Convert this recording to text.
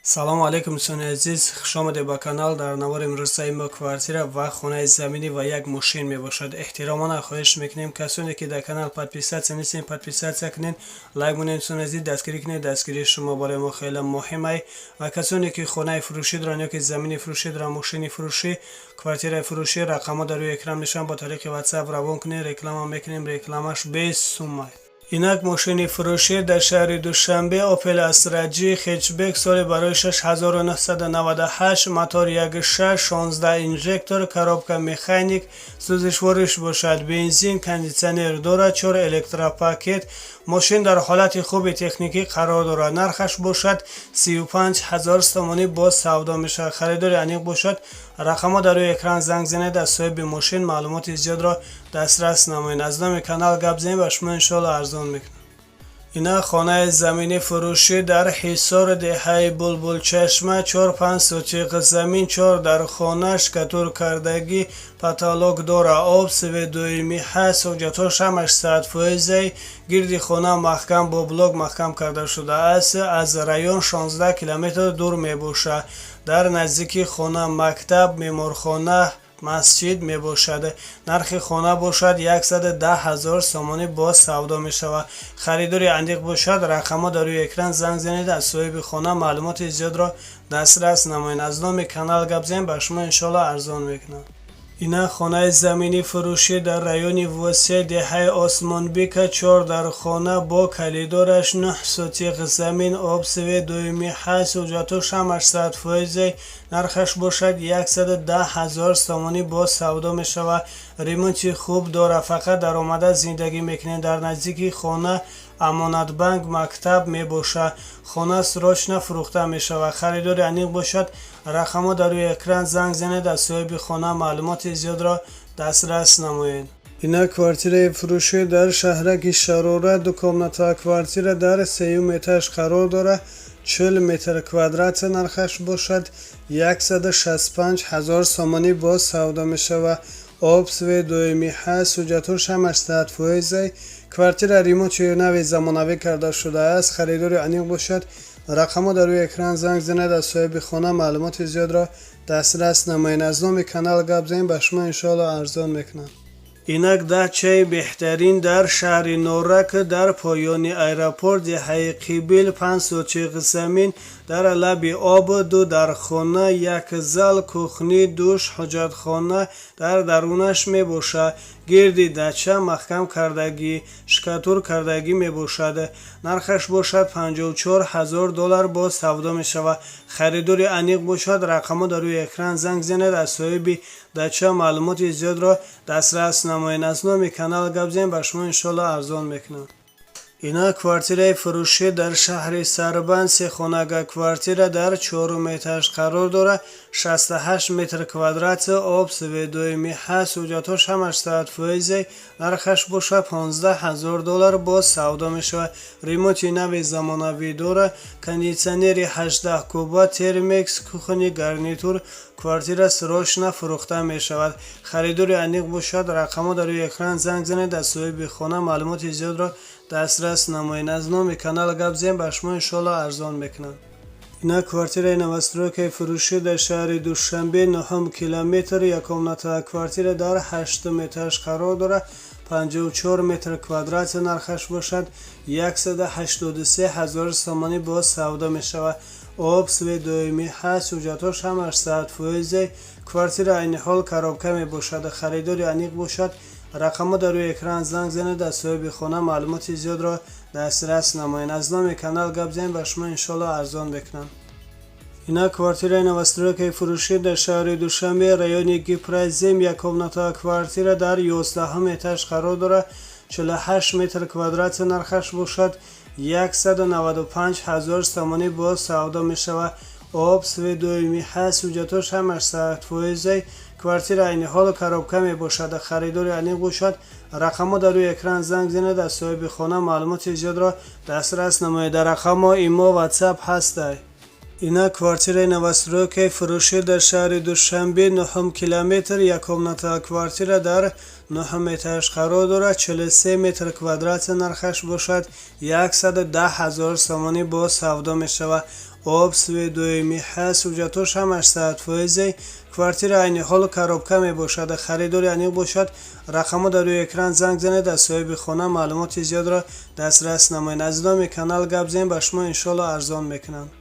салому алейкум дӯстони азиз, хушомадед ба канал. дар навори имрӯзаи мо квартира ва хонаи заминӣ ва як мошин мебошад. эҳтиромона хоҳиш мекунем касоне ки дар канал подписатсия нестед, подписатсия кунед, лайк монед, дӯстони азиз дастгирӣ кунед. дастгирии шумо барои мо хеле муҳим аст. ва касоне ки хонаи фурӯшӣ доранд ё ки замини фурӯшӣ доранд, мошини фурӯшӣ, квартираи фурӯшӣ, рақамҳо дар рӯи экран мешаванд. бо тариқи WhatsApp равон кунед, реклама мекунем, рекламаш без сума. инак мошини фурӯшӣ дар шаҳри Душанбе Opel Astra G хетчбек соли барои 6998, мотор 1.6, 16 инжектор, коробка механик, сӯзишвориш бошад, бензин, кондитсионер дорад, 4 электропакет. мошин дар ҳолати хуби техникӣ қарор дорад. нархаш бошад 35000 сомонӣ боз савдо мешавад. харидори аниқ бошад. рақамҳо дар рӯи экран занг занед, аз соҳиби мошин маълумоти зиёдро дастрас намоед. аз номи канал гап занед, ба шумо иншоалло арзон мекунад. ина хонаи замини фурӯшӣ дар ҳисор деҳаи булбулчашма, 4-5 сотиқ замин, 4 дар хона, шкатур кардагӣ, потолок дора, об, сведоимӣ ҳаст, ҳуҷҷатҳош ҳамаш 100%. гирди хона маҳкам бо блок маҳкам карда шудааст. аз район 16 километр дур мебошад. дар наздики хона мактаб, меморхона, масҷид мебошад. нархи хона бошад 110000 сомонӣ боз савдо мешавад. харидори аниқ бошад. рақамҳо дар рӯи экран занг занед, аз соҳиби хона маълумоти зиёдро дастрас намоед. аз номи канал гап занед, ба шумо иншоалло арзон мекунад. ина хонаи замини фурӯшӣ дар райони восеъ деҳаи Осмонбика, 4 дар хона бо калидораш, 9 сотиқ замин, об, сведоимӣ ҳаст, ҳуҷҷатҳош ҳамаш 100%. нархаш бошад 110000 сомонӣ боз савдо мешавад. ремонти хуб дорад, фақат даромада зиндагӣ мекунед. дар наздики хона амонатбанк мактаб мебошад. хона срочно фурӯхта мешавад. харидори аниқ бошад. рақамҳо дар рӯи экран занг занед, аз соҳиби хона маълумоти зиёдро дастрас намоед. ина квартираи фурӯшӣ дар шаҳраки Шарора, дукомната квартира дар 3 этаж қарор дорад. 40 метр квадрат нархаш бошад. 165000 сомонӣ боз савдо мешавад. об, сведоимӣ ҳаст, ҳуҷҷатҳош ҳамаш 100%. квартира ремонти нави замонавӣ карда шудааст. харидори аниқ бошад. рақамҳо дар рӯи экран занг занед, аз соҳиби хона маълумоти зиёдро дастрас намоед. аз номи канал гап занед, ба шумо иншоалло арзон мекунад. инак дачаи беҳтарин дар шаҳри Норак, дар поёни аэропорт, деҳаи Қибил, 5 сотиқ замин, дар лаби об, 2 дар хона, 1 зал, кухни, душ, ҳоҷатхона дар дарунаш мебошад. гирди дача маҳкам кардагӣ, шкатур кардагӣ мебошад. нархаш бошад $54000 боз савдо мешавад. харидори аниқ бошад. рақамҳо дар рӯи экран занг занед, аз соҳиби дача маълумоти зиёдро дастрас намоед. аз номи канал гап занед, ба шумо иншоалло арзон мекунад. ина квартираи фурӯшӣ дар шаҳри Сарбанд, сехонага квартира дар 4 этаж қарор дорад. 68 метр квадрат, об, сведоимӣ ҳаст, ҳуҷҷатҳош ҳамаш 100%. нархаш бошад $15000 боз савдо мешавад. ремонти нави замонавӣ дорад. кондитсионери 18 куба, термекс, кухни, гарнитур. квартира срочно фурӯхта мешавад. харидори аниқ бошад. рақамҳо дар рӯи экран занг занед, аз соҳиби хона маълумоти зиёдро дастрас намоед. аз номи канал гап занед, ба шумо иншоалло арзон мекунад. ина квартираи новостройкаи фурӯшӣ дар шаҳри Душанбе, 9 километр, якомната квартира дар 8 этаж қарор дорад. 54 метр квадрат нархаш бошад. 183000 сомонӣ боз савдо мешавад. об, сведоимӣ ҳаст, ҳуҷҷатҳош ҳамаш 100%. квартира айни ҳол коробка мебошад. харидори аниқ бошад. рақамҳо дар рӯи экран занг занед, аз соҳиби хона маълумоти зиёдро дастрас намоед. аз номи канал гап занед, ба шумо иншоалло арзон мекунад. ина квартираи новостройкаи фурӯшӣ дар шаҳри Душанбе, райони Гипразем, якомната квартира дар 11 этаж қарор дорад. 48 метр квадрат нархаш бошад. 195000 сомонӣ боз савдо мешавад. об, сведоимӣ ҳаст, ҳуҷҷатҳош ҳамаш 100%. квартира айни ҳол коробка мебошад. харидори аниқ бошад. рақамҳо дар рӯи экран занг занед, аз соҳиби хона маълумоти зиёдро дастрас намоед. дар рақамҳо имо WhatsApp ҳастанд. ина квартираи новостройкаи фурӯшӣ дар шаҳри Душанбе, 9 километр, якомната квартира дар 9 этаж қарор дорад. 43 метр квадрат нархаш бошад. 110000 сомонӣ боз савдо мешавад. об, сведоими ҳаст, ҳуҷҷатош ҳамаш 100%. Квартира айни ҳолу коробка мебошад, харидори аниқ бошад, рақамҳо дар рӯи экран занг занед, аз соҳиби хона маълумоти зиёдро дастрас намоед. Азизони канал гап зем ба шумо иншоалло арзон мекунанд.